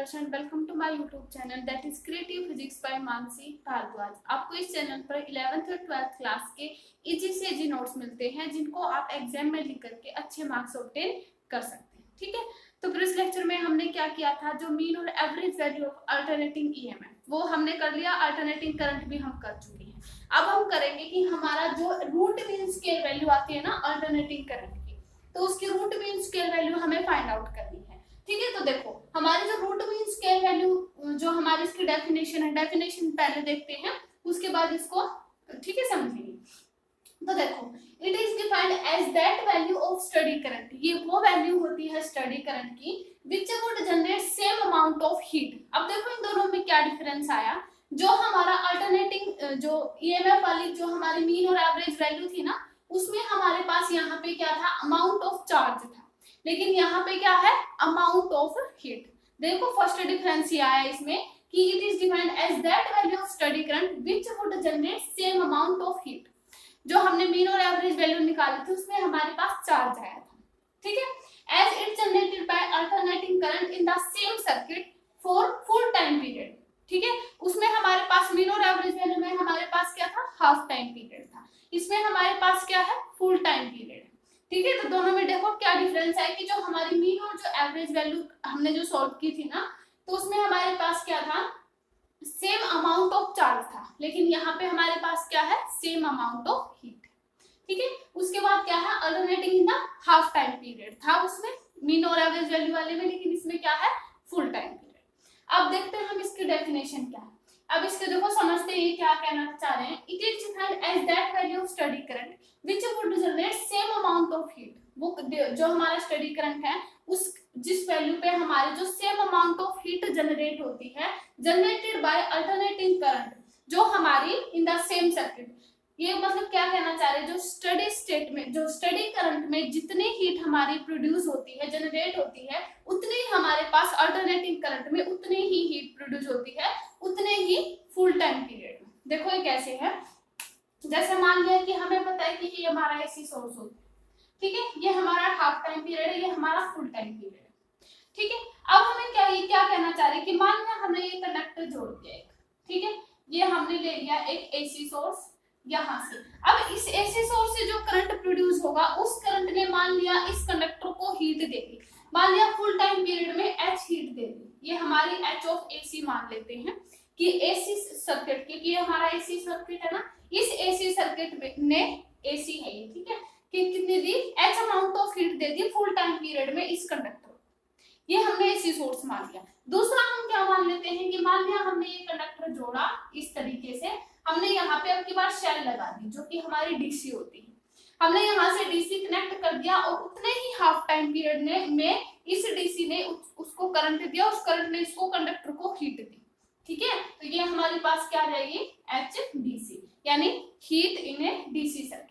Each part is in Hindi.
viewers and welcome to my YouTube channel that is Creative Physics by Mansi Bhardwaj. आपको इस चैनल पर 11th और 12th क्लास के इजी से इजी नोट्स मिलते हैं जिनको आप एग्जाम में लिख करके अच्छे मार्क्स ऑब्टेन कर सकते हैं। ठीक है, तो प्रीवियस लेक्चर में हमने क्या किया था, जो मीन और average value of alternating EMF वो हमने कर लिया, अल्टरनेटिंग करंट भी हम कर चुके हैं। अब हम करेंगे कि हमारा जो रूट मीन स्केल वैल्यू आती है ना अल्टरनेटिंग करंट की, तो उसकी रूट मीन स्केल वैल्यू हमें फाइंड आउट करनी है। ठीक है, तो देखो हमारी जो रूट मीन स्केल वैल्यू जो हमारी इसकी डेफिनेशन है, डेफिनेशन पहले देखते हैं उसके बाद इसको ठीक है समझेंगे। तो देखो it is defined as that value of steady current, ये वो वैल्यू होती है स्टडी करंट की which would generate same amount of heat. अब देखो इन दोनों में क्या डिफरेंस आया, जो हमारा अल्टरनेटिंग जो ईएमएफ वाली जो हमारी मीन और एवरेज वैल्यू थी ना, उसमें हमारे पास यहाँ पे क्या था, अमाउंट ऑफ चार्ज था, लेकिन यहाँ पे क्या है, अमाउंट ऑफ हीट। देखो फर्स्ट डिफरेंस ये आया इसमें कि it is defined as that value of steady current which would generate same amount of heat. जो हमने मीन और एवरेज वैल्यू निकाली थी उसमें हमारे पास चार्ज आया था। ठीक है, as it generated by alternating current in the same circuit for full time period. ठीक है, उसमें हमारे पास मीन और एवरेज वैल्यू में हमारे पास क्या था, हाफ टाइम पीरियड था, इसमें हमारे पास क्या है, फुल टाइम पीरियड। ठीक है, तो दोनों में देखो क्या डिफरेंस है कि जो हमारी मीन और जो एवरेज वैल्यू हमने जो सॉल्व की थी ना, तो उसमें हमारे पास क्या था, सेम अमाउंट ऑफ चार्ज था, लेकिन यहाँ पे हमारे पास क्या है, सेम अमाउंट ऑफ हीट। ठीक है, उसके बाद क्या है, alternating in the half time period था उसमें मीन और एवरेज वैल्यू वाले में, लेकिन इसमें क्या है, फुल टाइम पीरियड। अब देखते हैं हम इसकी डेफिनेशन क्या है। अब इसके देखो समझते हैं क्या कहना चाह रहे हैं। It is defined as that value of steady current which would generate same amount of heat. वो जो हमारा स्टडी करंट है उस जिस वैल्यू पे हमारे जो same amount of heat generate होती है, जनरेटेड बाय अल्टरनेटिंग करंट, जो हमारी इन द सेम सर्किट। ये मतलब क्या कहना चाह रहे हैं, जो स्टडी स्टेट में जो स्टडी करंट में जितनी हीट हमारी प्रोड्यूस होती है, जनरेट होती है, उतनी हमारे पास अल्टरनेटिंग करंट में उतनी ही हीट प्रोड्यूस होती है, उतने ही फुल टाइम पीरियड में। देखो ये कैसे है, जैसे मान लिया कि हमें पता है कि ये हमारा एसी सोर्स होता है, ठीक है, ये हमारा हाफ टाइम पीरियड है, ये हमारा फुल टाइम पीरियड है। ठीक है, अब हमें क्या कहना चाह रहे हैं कि मान लिया हमने ये कंडक्टर जोड़ दिया एक, ठीक है, ये हमने ले लिया एक एसी सोर्स यहाँ से। अब इस एसी सोर्स से जो करंट प्रोड्यूस होगा, उस करंट ने मान लिया इस कंडक्टर को हीट दे दी, मान लिया फुल टाइम पीरियड में एच हीट दे दी, ये हमारी एच ऑफ एसी मान लेते हैं कि एसी सर्किट, क्योंकि ये हमारा एसी सर्किट है ना, इस एसी सर्किट में ने एसी है ये, ठीक है, कि कितनी दी, एच अमाउंट ऑफ हीट दे दी फुल टाइम पीरियड में इस कंडक्टर को, ये हमने एसी सोर्स मान लिया। दूसरा हम क्या मान लेते हैं कि मान लिया हमने ये कंडक्टर जोड़ा इस तरीके से, हमने यहाँ पे अब की बार शेल लगा दी जो कि हमारी डीसी होती है, हमने यहाँ से डीसी कनेक्ट कर दिया और उतने ही हाफ टाइम पीरियड में इस डीसी ने उसको करंट दिया, उस करंट ने इसको कंडक्टर को हीट दी। ठीक है, तो ये हमारे पास क्या रहेगी, एच डीसी, यानी heat in A DC circuit.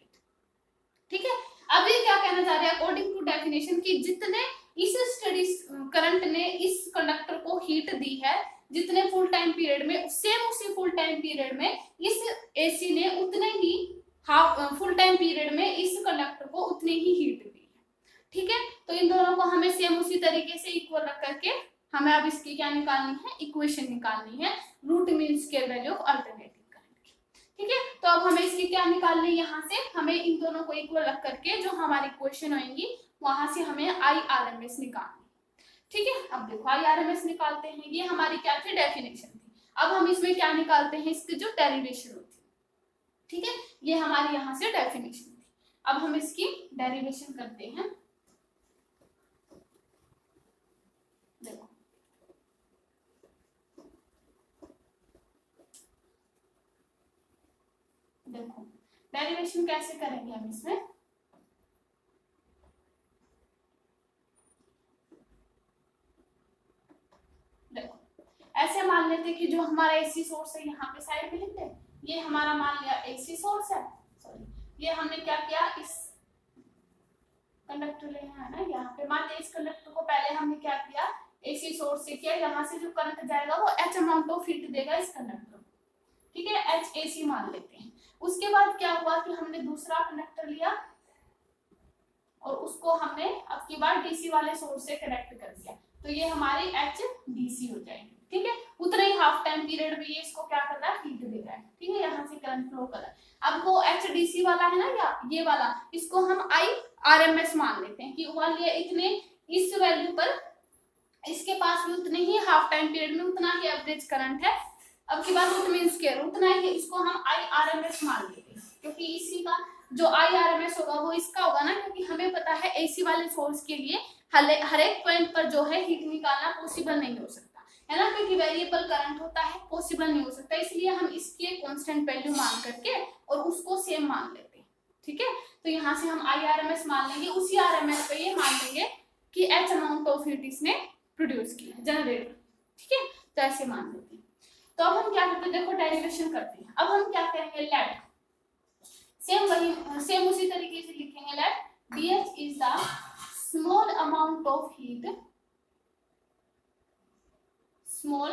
ठीक है, अब ये क्या कहना चाह रहे हैं, अकॉर्डिंग टू डेफिनेशन कि जितने इस स्टडी करंट ने इस कंडक्टर को हीट दी है, जितने फुल टाइम पीरियड में, सेम उसी फुल टाइम पीरियड में इस एसी ने उतने ही हाफ फुल टाइम पीरियड में इस कंडक्टर को उतनी ही हीट दी है। ठीक है, तो इन दोनों को हमें सेम उसी तरीके से इक्वल रख करके हमें अब इसकी क्या निकालनी है, इक्वेशन निकालनी है, root mean scale value of alternating current की। ठीक है, तो अब हमें इसकी क्या निकालनी है, यहाँ से हमें इन दोनों को इक्वल रख करके जो हमारी इक्वेशन होंगी वहां से हमें IRMS निकालनी। ठीक है, अब देखो IRMS निकालते हैं, ये हमारी क्या थी, डेफिनेशन थी। अब हम इसमें क्या निकालते हैं, इसकी जो डेरिवेशन होती है। ठीक है, ये हमारी यहाँ से डेफिनेशन थी, अब हम इसकी डेरिवेशन करते हैं। देखो देखो डेरिवेशन कैसे करेंगे हम इसमें, ऐसे मान लेते कि जो हमारा एसी सोर्स है यहाँ पे साइड में लिखते हैं, ये हमारा मान लिया एसी सोर्स है, सॉरी ये हमने क्या किया, इस कंडक्टर लेना है ना, यहाँ पे मान लिया इस कंडक्टर को पहले हमने क्या किया, एसी सोर्स से किया, यहाँ से जो करंट जाएगा वो एच अमाउंट ऑफ हीट देगा इस कंडक्टर को। ठीक है, एच एसी मान लेते हैं। उसके बाद क्या हुआ कि हमने दूसरा कंडक्टर लिया और उसको हमने अब की बार डीसी वाले सोर्स से कनेक्ट कर दिया, तो ये हमारे HDC हो जाएंगे। ठीक है, उतना ही हाफ टाइम पीरियड में ये इसको क्या कर रहा है, हीट दे रहा है। ठीक है, यहाँ से करंट फ्लो कर रहा है। अब वो HDC वाला है ना, या ये वाला, इसको हम IRMS मान लेते हैं कि वाले इतने इस वैल्यू पर इसके पास भी उतने ही हाफ टाइम पीरियड में उतना ही एवरेज करंट है। अब की बात रूट मीन स्क्वायर उतना ही, इसको हम IRMS मान लेते हैं, क्योंकि इसी का जो IRMS होगा वो इसका होगा ना, क्योंकि हमें पता है AC वाले सोर्स के लिए हर एक पॉइंट पर जो है हीट निकालना पॉसिबल नहीं हो सकता है ना, क्योंकि वेरिएबल करंट होता है, पॉसिबल नहीं हो सकता। इसलिए हम इसके कांस्टेंट वैल्यू मान करके और उसको सेम मान लेते हैं। ठीक है, तो यहाँ से हम IRMS मान लेंगे, उसी RMS पे ये मान लेंगे कि H अमाउंट ऑफ हीट इसने प्रोड्यूस किया है, जनरेट। ठीक है, तो ऐसे मान लेते हैं। तो अब हम क्या करते हैं, देखो डेरिवेशन करते हैं। अब हम क्या करेंगे, लेट सेम उसी तरीके से लिखेंगे, let DH is the small amount of heat, small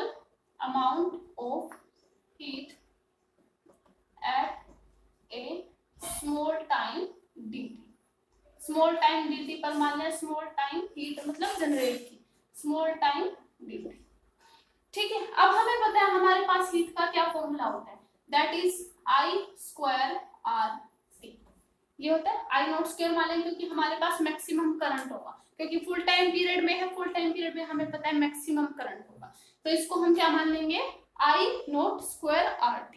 amount of heat at a small time dt। Small time dt पर मान लिया, स्मॉल टाइम हीट मतलब जनरेट की, स्मॉल टाइम dt। ठीक है, अब हमें पता है हमारे पास हीट का क्या फॉर्मूला होता है, दैट इज I²RT। ये होता है I0² मान लेंगे, क्योंकि हमारे पास मैक्सिमम करंट होगा, क्योंकि फुल टाइम पीरियड में है, फुल टाइम पीरियड में हमें पता है मैक्सिमम करंट होगा। तो इसको हम क्या मान लेंगे, I0²RT,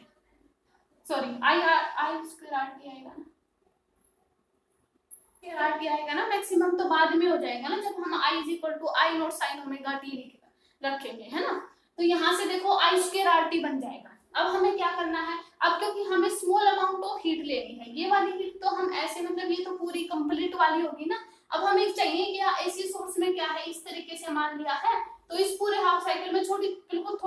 सॉरी I²RT आएगा ना, RT आएगा ना, मैक्सिमम तो बाद में हो जाएगा ना, जब हम I = I0 sin ωt रखेंगे, है ना। तो यहाँ से देखो I²RT बन जाएगा। अब हमें क्या करना है, अब क्योंकि हमें स्मॉल अमाउंट ऑफ हीट लेनी है, ये वाली हीट तो हम ऐसे मतलब ये तो पूरी कंप्लीट वाली होगी ना। अब हमें चाहिए कि AC सोर्स में क्या है, इस तरीके से मान लिया है, तो इस पूरे हाफ साइकिल में छोटी बिल्कुल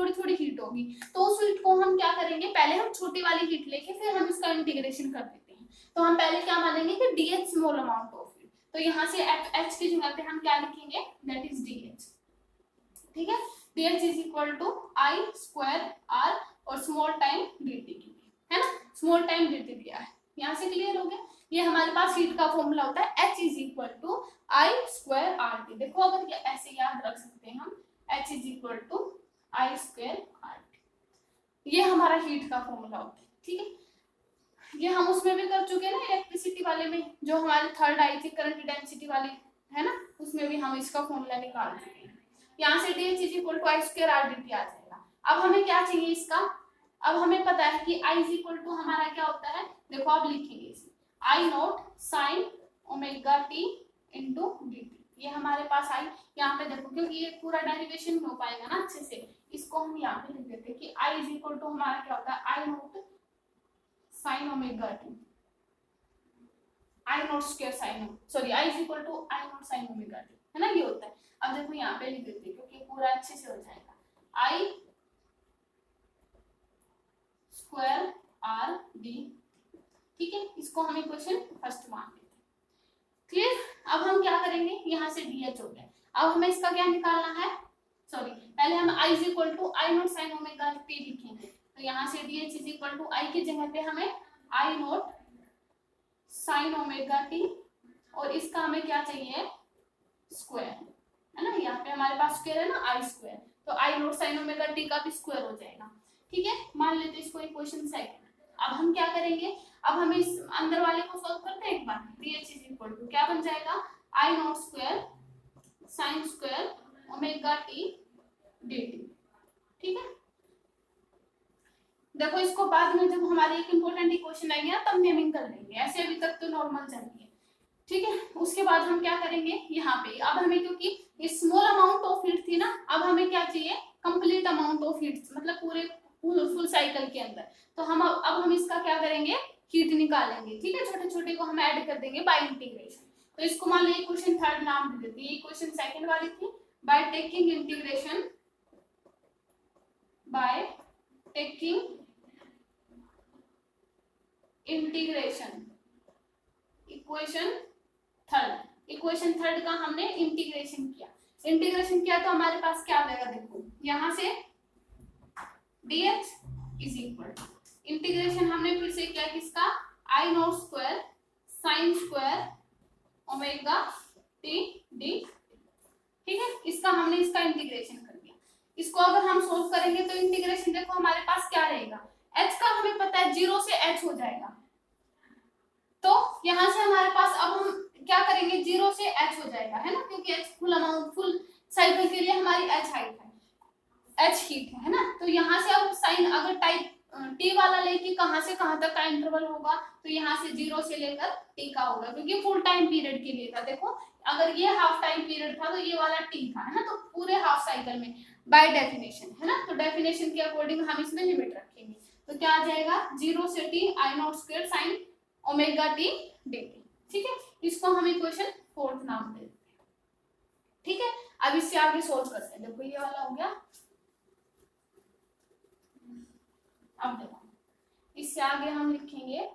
थोड़ी हीट होगी। तो उस हीट को हम क्या करेंगे, पहले हम छोटी वाली हीट लेके फिर हम इसका इंटीग्रेशन कर देते हैं। तो हम पहले क्या मानेंगे कि DH small amount of heat, तो यहाँ से H की जगह पे हम क्या लिखेंगे, दैट इज DH। ठीक है, DH is equal to I²R और स्मॉल टाइम dt की, है ना, स्मॉल टाइम dt दिया है। यहाँ से क्लियर हो गया, ये हमारे पास हीट का फॉर्मूला होता है H is equal to I²RT। देखो अगर ये ऐसे याद रख सकते हैं हम, H is equal to I²RT, ये हमारा हीट का फॉर्मूला होता है। ठीक है, ये हम उसमें भी कर चुके हैं ना, इलेक्ट्रिसिटी वाले में, जो हमारी थर्ड आई थी करंट डेंसिटी वाली, है ना, उसमें भी हम इसका फॉर्मूला निकाल चुके हैं। यहाँ से DH is equal to I²RDT आ जाएगा। अब हमें क्या चाहिए इसका, अब हमें पता है कि I इज इक्वल टू हमारा क्या होता है, देखो आप लिखेंगे इसे I0 sin ωt into dt। ये हमारे पास आई, यहाँ पे देखो क्योंकि ये पूरा डेरिवेशन हो पाएगा ना अच्छे से, इसको हम यहाँ पे लिख देते हैं कि I इज इक्वल टू हमारा क्या होता है, I0 sin ωt, I0² sin, sorry I is equal to I0 sin ωt, है ना, ये होता है। अब देखो यहाँ पे लिख देते हैं क्योंकि पूरा अच्छे से हो जाएगा, I²RD। ठीक है, इसको हम इक्वेशन फर्स्ट मान लेते हैं। क्लियर, अब हम क्या करेंगे, यहाँ से DH हो गया। अब हमें इसका क्या निकालना है, सॉरी पहले हम I is equal to I0 sin ωt लिखेंगे। तो यहाँ से DH is equal to I की जगह पे हमें I0 sin ωt और इसका हमें क्या चाहिए, स्क्वायर, है ना, यहाँ पे हमारे पास स्क्वायर है ना, I², तो I0 sin ωt का भी स्क्वायर हो जाएगा। ठीक है, मान लेते इसको इक्वेशन सेकंड। अब हम क्या करेंगे, अब हम इस अंदर वाले को सॉल्व करते हैं एक बार। DH इज इक्वल टू क्या बन जाएगा, I0² sin² ωt dt। ठीक है, देखो इसको बाद में जब हमारी एक इंपॉर्टेंट इक्वेशन आएगी ना तब नेमिंग कर लेंगे, ऐसे अभी तक तो नॉर्मल चल रही है। ठीक है, उसके बाद हम क्या करेंगे, यहाँ पे अब हमें क्योंकि स्मॉल अमाउंट ऑफ हीट थी ना, अब हमें क्या चाहिए, कंप्लीट अमाउंट ऑफ हीट, मतलब पूरे फुल साइकिल के अंदर। तो हम अब हम इसका क्या करेंगे, हीट निकालेंगे। ठीक है, छोटे छोटे को हम ऐड कर देंगे बाय इंटीग्रेशन। तो इसको मान लीजिए इक्वेशन थर्ड नाम दे देते हैं, इक्वेशन सेकंड वाली थी, by taking integration, by taking integration, equation third का हमने इंटीग्रेशन किया। इंटीग्रेशन किया तो हमारे पास क्या आ जाएगा, देखो यहाँ से DH इज इक्वल, इंटीग्रेशन हमने फिर से किया किसका, I0² sin² ωt dt। ठीक है, इसका हमने इसका इंटीग्रेशन कर दिया। इसको अगर हम सोल्व करेंगे तो इंटीग्रेशन देखो हमारे पास क्या रहेगा, h का हमें पता है 0 से h हो जाएगा, तो यहां से हमारे पास अब हम क्या करेंगे, 0 से h हो जाएगा, है ना, क्योंकि h full amount full cycle के लिए हमारी h हाइट है, h हीट है ना। तो यहाँ से अब साइन अगर टाइप t वाला लेके कहां से कहां तक का इंटरवल होगा, तो यहाँ से 0 से लेकर t का होगा, क्योंकि फुल टाइम पीरियड के लिए था। देखो अगर ये हाफ टाइम पीरियड था तो ये वाला t था, है ना, तो पूरे हाफ साइकिल में बाय डेफिनेशन, है ना, तो डेफिनेशन के अकॉर्डिंग हम इसमें लिमिट रखेंगे। तो क्या आ जाएगा, 0 से t I not square sine omega T dt। ठीक है, इसको हम इक्वेशन 4 नाम देते हैं। ठीक है, अब इससे आगे सोल्व करते हैं। देखो ये वाला हो गया, अब देखो इससे आगे हम लिखेंगे,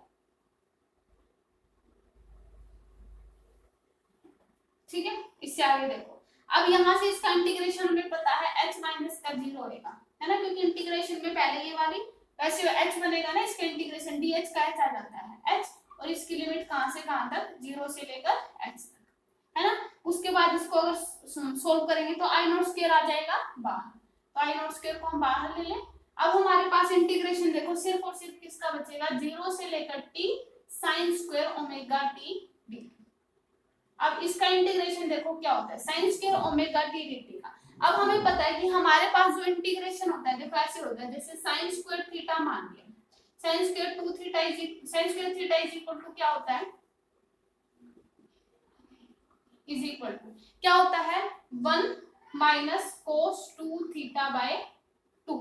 ठीक है, इससे आगे देखो अब यहाँ से इसका इंटीग्रेशन हमें पता है h माइनस का 0 होगा, है ना, क्योंकि इंटीग्रेशन में पहले ये वाली वैसे h बनेगा ना, इसका इंटीग्रेशन dh का h आ जाता है h, और इसकी लिमिट कहां से कहां तक, 0 से लेकर h तक, है ना। उसके बाद इसको अगर सोल्व करेंगे तो आई नॉट स्क्वायर आ जाएगा बाहर, तो आई नॉट स्क्वायर को हम बाहर ले लें। अब हमारे पास इंटीग्रेशन देखो सिर्फ और सिर्फ किसका बचेगा, 0 से लेकर t sign square omega T dt। अब इसका इंटीग्रेशन देखो क्या होता है, sign square omega T dt का। अब हमें पता है कि हमारे पास जो इंटीग्रेशन होता है देखो ऐसे होता है, जैसे साइन स्क्वायर थीटा मान लिया, sine square 2 theta sine square theta is equal to क्या होता है, इज इक्वल टू क्या होता है, 1 माइनस कोस 2 थीटा बाय 2,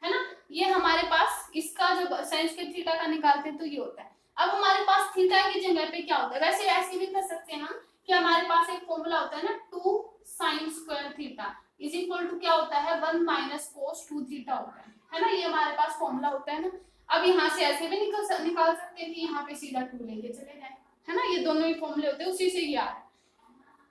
है ना। ये हमारे पास इसका जब साइन स्क्वायर थीटा का निकालते हैं तो ये होता है। अब हमारे पास थीटा की जगह पे क्या होता है, वैसे ऐसे भी कर सकते हैं हम कि हमारे पास एक फॉर्मूला होता है ना, 2 sine square theta is equal to क्या होता है, 1 माइनस कोस 2 थीटा होता है ना, ये हमारे पास फॉर्मूला होता है ना। अब यहाँ से ऐसे भी निकाल सकते हैं कि यहाँ पे सीधा 2 लेके चले जाए, है ना, ये दोनों ही फॉर्मूले होते हैं, उसी से ये आ रहा है।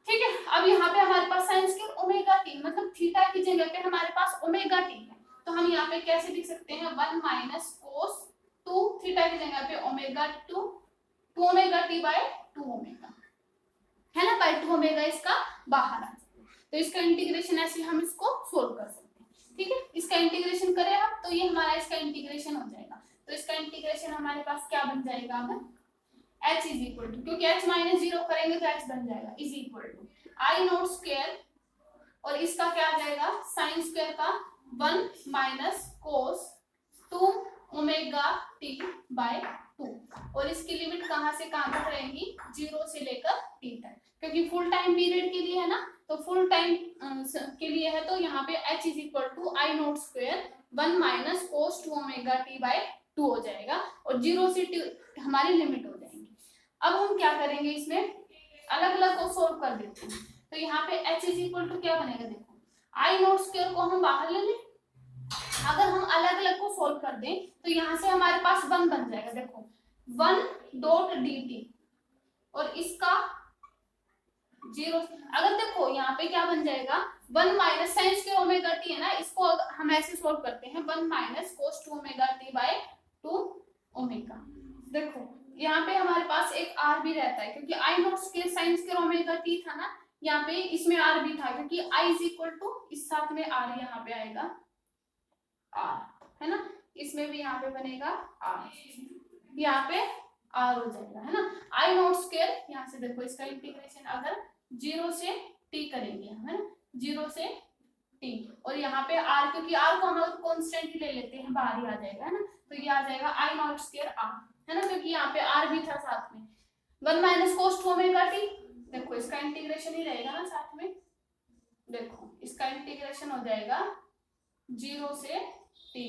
ठीक है, अब यहाँ पे हमारे पास साइन स्क्वायर ओमेगा टी मतलब थीटा की जगह पे हमारे पास ओमेगा टी है, तो हम यहाँ पे कैसे लिख सकते हैं, 1 माइनस कोस 2 थीटा की जगह पे omega 2 omega T by 2 omega, है ना, बाय 2 ओमेगा इसका बाहर आ जाएगा। तो इसका इंटीग्रेशन ऐसे हम इसको सोल्व कर सकते हैं। ठीक है, इसका इंटीग्रेशन करें हम तो ये हमारा इसका इंटीग्रेशन हो जाएगा। तो इसका इंटीग्रेशन हमारे पास क्या बन जाएगा, अब h इज इक्वल टू, क्योंकि h माइनस 0 करेंगे तो h बन जाएगा, is equal to I not square, और इसका क्या आ जाएगा, साइन स्क्वायर का 1 minus cos 2 omega T by 2, और इसकी लिमिट कहां से कहां तक रहेंगी, 0 से लेकर t तक, क्योंकि फुल टाइम पीरियड के लिए है ना, तो फुल टाइम के लिए है, तो यहाँ पे h is equal to I not square 1 minus cos 2 omega T by 2 हो जाएगा, और 0 से t हमारी लिमिट हो जाएगी। अब हम क्या करेंगे, इसमें अलग अलग को सोल्व कर देते हैं। तो यहाँ पे h इज इक्वल टू क्या बनेगा, देखो आई नॉट स्क्वायर को हम बाहर ले लें, अगर हम अलग अलग को सोल्व कर दें तो यहाँ से हमारे पास 1 बन जाएगा, देखो 1 डॉट dt, और इसका 0, अगर देखो यहाँ पे क्या बन जाएगा, 1 minus sine square omega T है ना, इसको हम ऐसे सोल्व करते हैं, 1 minus cos 2 omega T by 2 omega. देखो यहाँ पे हमारे पास एक r भी रहता है, क्योंकि I not square sine square omega t था ना, यहाँ पे इसमें r भी था, क्योंकि i इज इक्वल टू इस साथ में r यहाँ पे आएगा r, है ना, इसमें भी यहाँ पे बनेगा r, यहाँ पे r हो जाएगा, है ना। आई नॉट स्क्वायर यहाँ से देखो इसका इंटीग्रेशन अगर 0 से t करेंगे, है ना, 0 से t, और यहाँ पे r, क्योंकि r को हम अगर कांस्टेंट ही ले लेते हैं बाहर ही आ जाएगा, है ना, तो ये आ जाएगा आई नॉट स्क्वायर r, है ना, क्योंकि यहाँ पे r भी था साथ में, 1 माइनस कोस 2 ओमेगा टी, देखो इसका इंटीग्रेशन ही रहेगा ना साथ में, देखो इसका इंटीग्रेशन हो जाएगा 0 से t,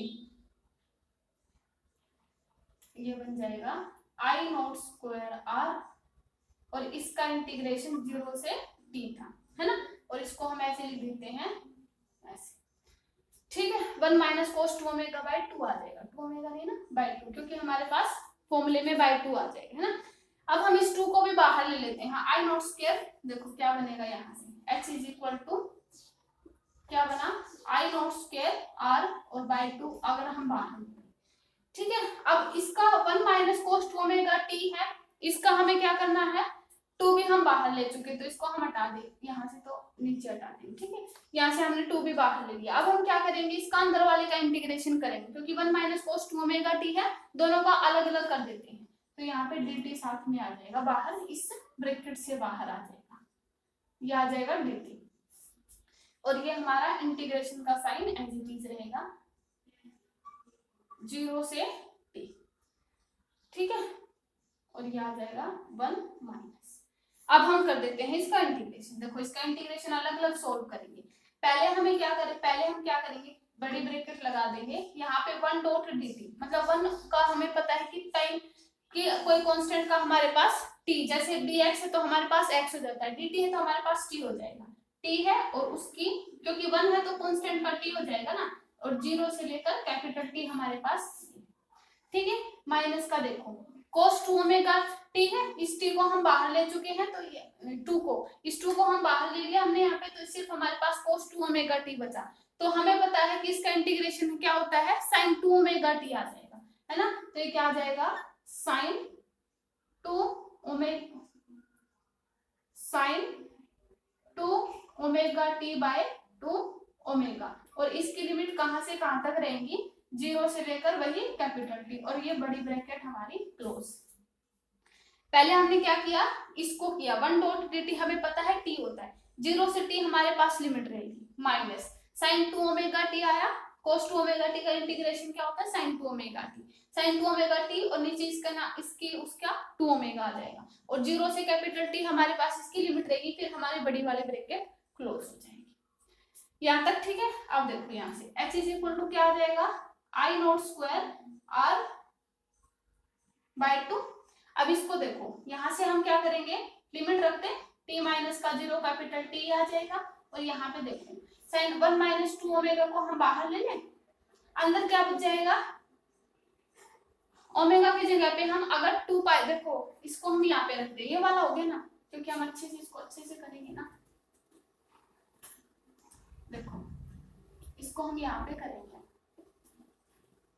ये बन जाएगा आई नॉट स्क्वायर r, और इसका इंटीग्रेशन 0 से t था, है ना, और इसको हम ऐसे लिख देते हैं ऐसे। ठीक है, 1 माइनस कोस 2 ओमेगा बाय 2 आ जाएगा, 2 ओमेगा नहीं ना, बाय 2, क्योंकि हमारे पास फॉर्मूले में बाय 2 आ जाएगा, है ना। अब हम इस 2 को भी बाहर ले लेते हैं, आई नॉट स्क्वायर देखो क्या बनेगा, यहाँ से h इज इक्वल टू क्या बना, आई नॉट स्क्वायर r, और बाय 2 अगर हम बाहर ले, ठीक है। अब इसका 1 माइनस कोस 2 ओमेगा t है, इसका हमें क्या करना है, 2 भी हम बाहर ले चुके, तो इसको हम हटा दें, यहाँ से तो नीचे हटा देंगे, ठीक है। यहाँ से हमने 2 भी बाहर ले लिया। अब हम क्या करेंगे, इसका अंदर वाले का इंटीग्रेशन करेंगे, क्योंकि 1 माइनस cos 2 ओमेगा टी है, दोनों का अलग अलग कर देते हैं। तो यहाँ पे dt साथ में आ जाएगा बाहर, इस ब्रैकेट से बाहर आ जाएगा, ये आ जाएगा dt, और ये हमारा इंटीग्रेशन का साइन एज इट इज रहेगा 0 से t, ठीक है। और ये आ जाएगा 1 माइनस। अब हम कर देते हैं इसका इंटीग्रेशन। देखो इसका इंटीग्रेशन अलग अलग सोल्व करेंगे। पहले हम क्या करेंगे, बड़ी ब्रैकेट लगा देंगे, यहाँ पे 1 डॉट dt, मतलब 1 का हमें पता है कि टाइम की कोई कांस्टेंट का हमारे पास t, जैसे dx है तो हमारे पास x हो जाता है, dt है तो हमारे पास t हो जाएगा। t है और उसकी, क्योंकि 1 है तो कांस्टेंट का t हो जाएगा ना, और 0 से लेकर कैपिटल T हमारे पास, ठीक है। माइनस का देखो cos 2 ओमेगा t है, इस t को हम बाहर ले चुके हैं, तो ये इस 2 को हम बाहर ले लिया हमने यहाँ पे, तो सिर्फ हमारे पास cos 2 ओमेगा t बचा। तो हमें पता है कि इसका इंटीग्रेशन क्या होता है, sin 2 ओमेगा t आ जाएगा, है ना। तो ये क्या आ जाएगा, sin 2 omega t by 2 omega, और इसकी लिमिट कहां से कहां तक रहेंगी, 0 से लेकर वही कैपिटल टी, और ये बड़ी ब्रैकेट हमारी क्लोज। पहले हमने क्या किया, इसको किया 1 डॉट dt, हमें पता है t होता है, 0 से t हमारे पास लिमिट रहेगी, माइनस sin 2 ओमेगा t आया, cos 2 ओमेगा t का इंटीग्रेशन क्या होता है, sin 2 ओमेगा t, और नीचे इसका ना उसका 2 ओमेगा आ जाएगा, और 0 से कैपिटल T हमारे पास इसकी लिमिट रहेगी, फिर हमारी बड़ी वाली ब्रैकेट क्लोज हो जाएगी। यहाँ तक ठीक है। अब देखो यहाँ से h इज इक्वल टू क्या आ जाएगा, I not square r by 2। अब इसको देखो, यहाँ से हम क्या करेंगे, लिमिट रखते हैं, t माइनस का 0 कैपिटल T आ जाएगा, और यहाँ पे देखो sin 1 माइनस 2 ओमेगा को हम बाहर ले लें, अंदर क्या बच जाएगा, ओमेगा की जगह पे हम अगर 2 पाई, देखो इसको हम यहाँ पे रख दें, ये वाला हो गया ना, क्योंकि हम अच्छे से इसको अच्छे से करेंगे ना, देखो इसको हम यहाँ पे करेंगे,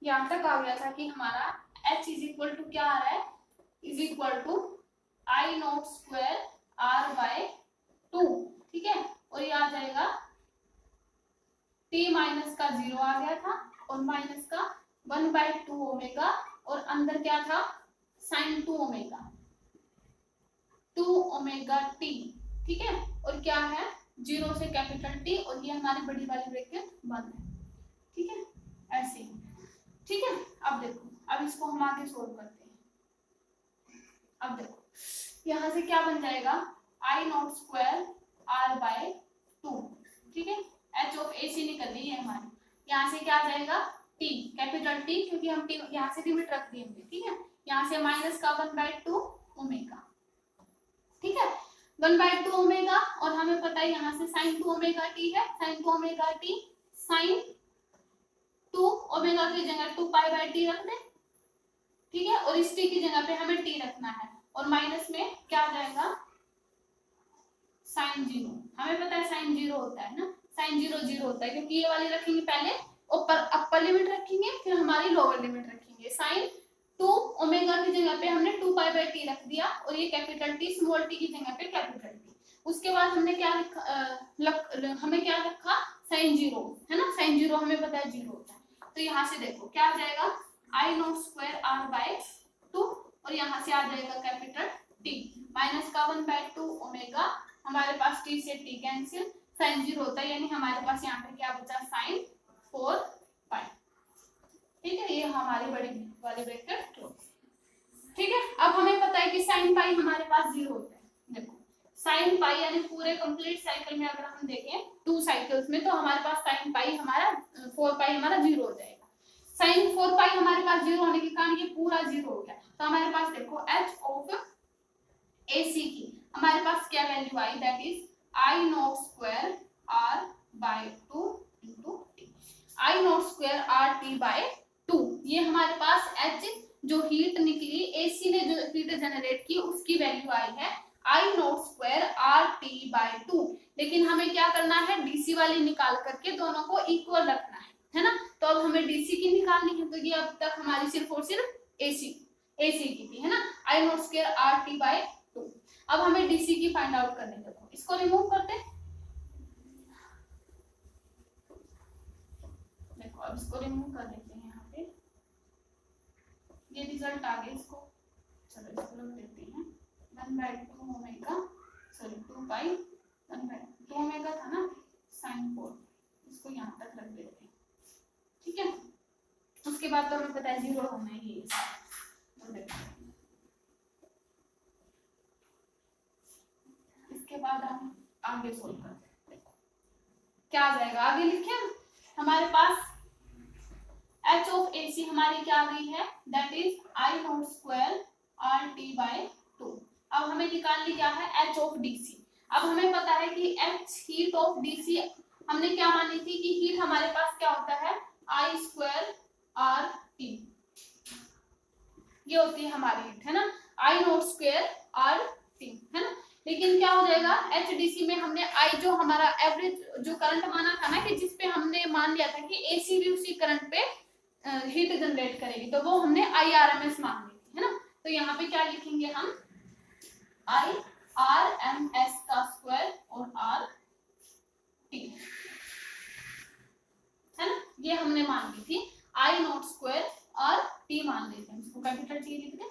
यहाँ तक आ गया था कि हमारा h इज इक्वल टू क्या आ रहा है, is equal to I not square r by 2, ठीक है। और ये आ जाएगा t माइनस का 0 आ गया था, और माइनस का 1 बाय 2 ओमेगा, और अंदर क्या था, sin 2 ओमेगा t, ठीक है। और क्या है, 0 से कैपिटल T, और ये हमारी बड़ी वाली ब्रैकेट बंद है, ठीक है, ऐसे ही, ठीक है। अब देखो, अब इसको हम आगे सोल्व करते हैं। अब देखो यहाँ से क्या बन जाएगा, I not square r by 2, ठीक है, h ऑफ a से निकलनी है हमारी, यहाँ से क्या आ जाएगा, t कैपिटल T, क्योंकि हम t यहाँ से लिमिट रख दी हमने, ठीक है। यहाँ से माइनस का 1 बाय 2 ओमेगा, ठीक है, 1 बाय 2 ओमेगा, और हमें पता है यहाँ से sin 2 ओमेगा t है, sin 2 omega t, sin 2 omega की जगह 2 पाई बाय t रख दें, ठीक है, और इस t की जगह पे हमें t रखना है, और माइनस में क्या आ जाएगा, sin 0, हमें पता है sin 0 होता है ना, sin 0 0 होता है, क्योंकि ये वाली रखेंगे पहले, ऊपर अपर लिमिट रखेंगे, फिर हमारी लोअर लिमिट रखेंगे। sin 2 ओमेगा की जगह पे हमने 2 पाई बाय t रख दिया, और ये कैपिटल T स्मॉल t की जगह पे कैपिटल T। उसके बाद हमने क्या हमें क्या रखा, sin 0, है ना, sin 0 हमें पता है 0 होता है, तो यहाँ से देखो क्या आ जाएगा, I not square r by 2, और यहाँ से आ जाएगा कैपिटल T, माइनस का 1 बाय 2 ओमेगा, हमारे पास t से t कैंसिल, sin 0 होता है, यानी हमारे पास यहाँ पे क्या बचा, sin 4 पाई, ठीक है। ये हमारी बड़ी वाली ब्रैकेट क्लोज, ठीक है। अब हमें पता है कि sin पाई हमारे पास 0 होता है, देखो sin पाई यानी पूरे कंप्लीट साइकिल में अगर हम देखें 2 साइकिल्स में, तो हमारे पास sin पाई हमारा 4 पाई हमारा 0 हो जाएगा। sin 4 पाई हमारे पास 0 होने के कारण ये पूरा 0 हो गया, तो हमारे पास देखो h ऑफ AC की हमारे पास क्या वैल्यू आई, that is I not square r by 2 into t, I not square r t by 2, ये हमारे पास h जो हीट निकली, AC ने जो हीट जनरेट की, उसकी वैल्यू आई है I not square r t by 2। लेकिन हमें क्या करना है, DC वाली निकाल करके दोनों को इक्वल रखना है ना। तो अब हमें DC की निकालनी है, तो ये अब तक हमारी सिर्फ और सिर्फ AC की थी, है ना, I not square r t by 2। अब हमें डीसी की फाइंड आउट करनी है। देखो इसको रिमूव करते हैं, देखो अब इसको रिमूव कर देते हैं। यहाँ पे ये रिजल्ट आ गया, इसको चलो इसको रख देते हैं 1/2 ओमेगा, सॉरी 2 पाई 1/2 ओमेगा था ना sin 4, इसको यहाँ तक रख देते हैं। ठीक है, उसके बाद तो हमें पता है 0 होना है ये, तो देखो इसके बाद हम आगे सोल्व करते हैं। क्या आ जाएगा, आगे लिखे हमारे पास h ऑफ AC हमारी क्या आ गई है, that is I not square RT/2। अब हमें निकालनी क्या है, h ऑफ DC। अब हमें पता है कि h हीट ऑफ DC हमने क्या मानी थी कि हीट हमारे पास क्या होता है I स्क्वायर RT, ये होती है हमारी हीट, है ना, I नॉट स्क्वायर RT, है ना। लेकिन क्या हो जाएगा HDC में हमने I जो हमारा एवरेज जो करंट माना था ना, कि जिसपे हमने मान लिया था कि AC भी उसी करंट पे हीट जनरेट करेगी, तो वो हमने IRMS मान ली थी, है ना। तो यहाँ पे क्या लिखेंगे हम, IRMS का स्क्वायर और RT, है ना, ये हमने मान ली थी। I नॉट स्क्वायर और T मान लेते हैं, इसको कैपिटल T लिख दें।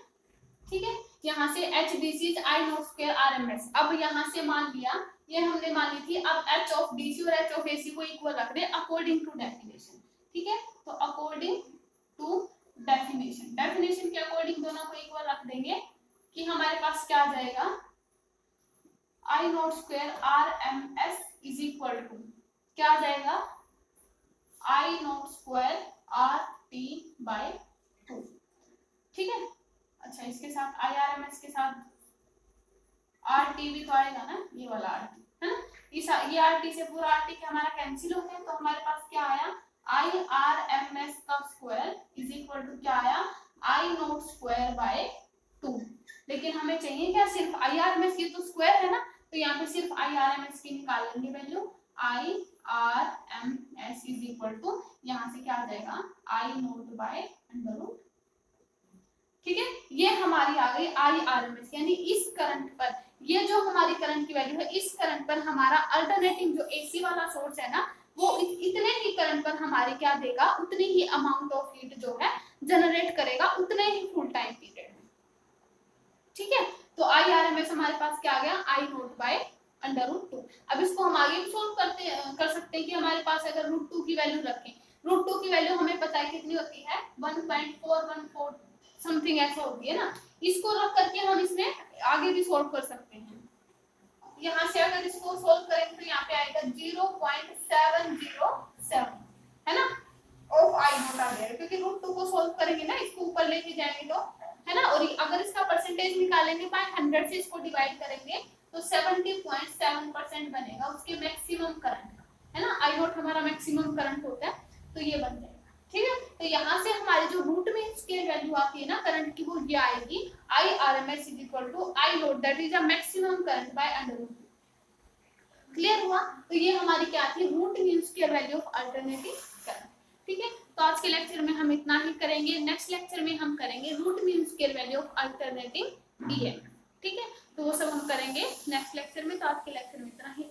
ठीक है, यहाँ से HDC I not square RMS। अब यहाँ से मान लिया, ये हमने मान ली थी। अब H ऑफ DC और H ऑफ AC को इक्वल रख दे अकॉर्डिंग टू डेफिनेशन। ठीक है, तो अकॉर्डिंग टू डेफिनेशन, डेफिनेशन के अकॉर्डिंग दोनों को इक्वल रख देंगे कि हमारे पास क्या आ जाएगा, I not square RMS is equal to क्या आ जाएगा, I नॉट स्क्वायर RT/2। ठीक है, अच्छा इसके साथ IRMS के साथ RT भी तो आएगा ना, ये वाला RT, है ना। ये RT से पूरा RT के हमारा कैंसिल हो गया, तो हमारे पास क्या आया, IRMS का स्क्वायर इज इक्वल टू क्या आया, I नॉट स्क्वायर 2। लेकिन हमें चाहिए क्या, सिर्फ IRMS की तो स्क्वायर है ना, तो यहाँ पे सिर्फ IRMS की निकाल लेंगे value, IRMS is equal to यहाँ से क्या आ जाएगा, I नॉट/√। ठीक है, ये हमारी आ गई IRMS, यानी इस करंट पर, ये जो हमारी करंट की वैल्यू है, इस करंट पर हमारा अल्टरनेटिंग जो AC वाला सोर्स है ना, वो इतने ही करंट पर हमारे क्या देगा, उतनी ही अमाउंट ऑफ हीट जो है जनरेट करेगा, उतने ही फुल टाइम पीरियड में। ठीक है, तो IRMS हमारे पास क्या आ गया, I नॉट/√2। अब इसको हम आगे भी सोल्व कर सकते हैं कि हमारे पास अगर √2 की वैल्यू रखें, √2 की वैल्यू हमें पता है कितनी होती है, 1.414 समथिंग ऐसा होती है ना। इसको रख करके हम इसमें आगे भी सोल्व कर सकते हैं। यहाँ से अगर इसको सोल्व करेंगे तो यहाँ पे आएगा 0.707, है ना, ऑफ I नॉट आ गया, क्योंकि √2 को सोल्व करेंगे ना, इसको ऊपर लेके जाएंगे तो, है ना। और अगर इसका परसेंटेज निकालेंगे बाय 100 से इसको डिवाइड करेंगे तो 70.7% बनेगा उसके मैक्सिमम करंट का, है ना। I नॉट हमारा मैक्सिमम करंट होता है, तो ये बन जाएगा। ठीक है, तो यहाँ से हमारे जो रूट में स्केल वैल्यू आती है ना करंट की, वो ये आएगी IRMS is equal to I naught, that is a maximum current by √2। Clear हुआ, तो ये हमारी क्या थी, root mean scale value of alternating current. ठीक है, तो आज के लेक्चर में हम इतना ही करेंगे, नेक्स्ट लेक्चर में हम करेंगे root mean scale value of alternating EMF। ठीक है, तो वो सब हम करेंगे नेक्स्ट लेक्चर में, तो आज के लेक्चर में इतना ही।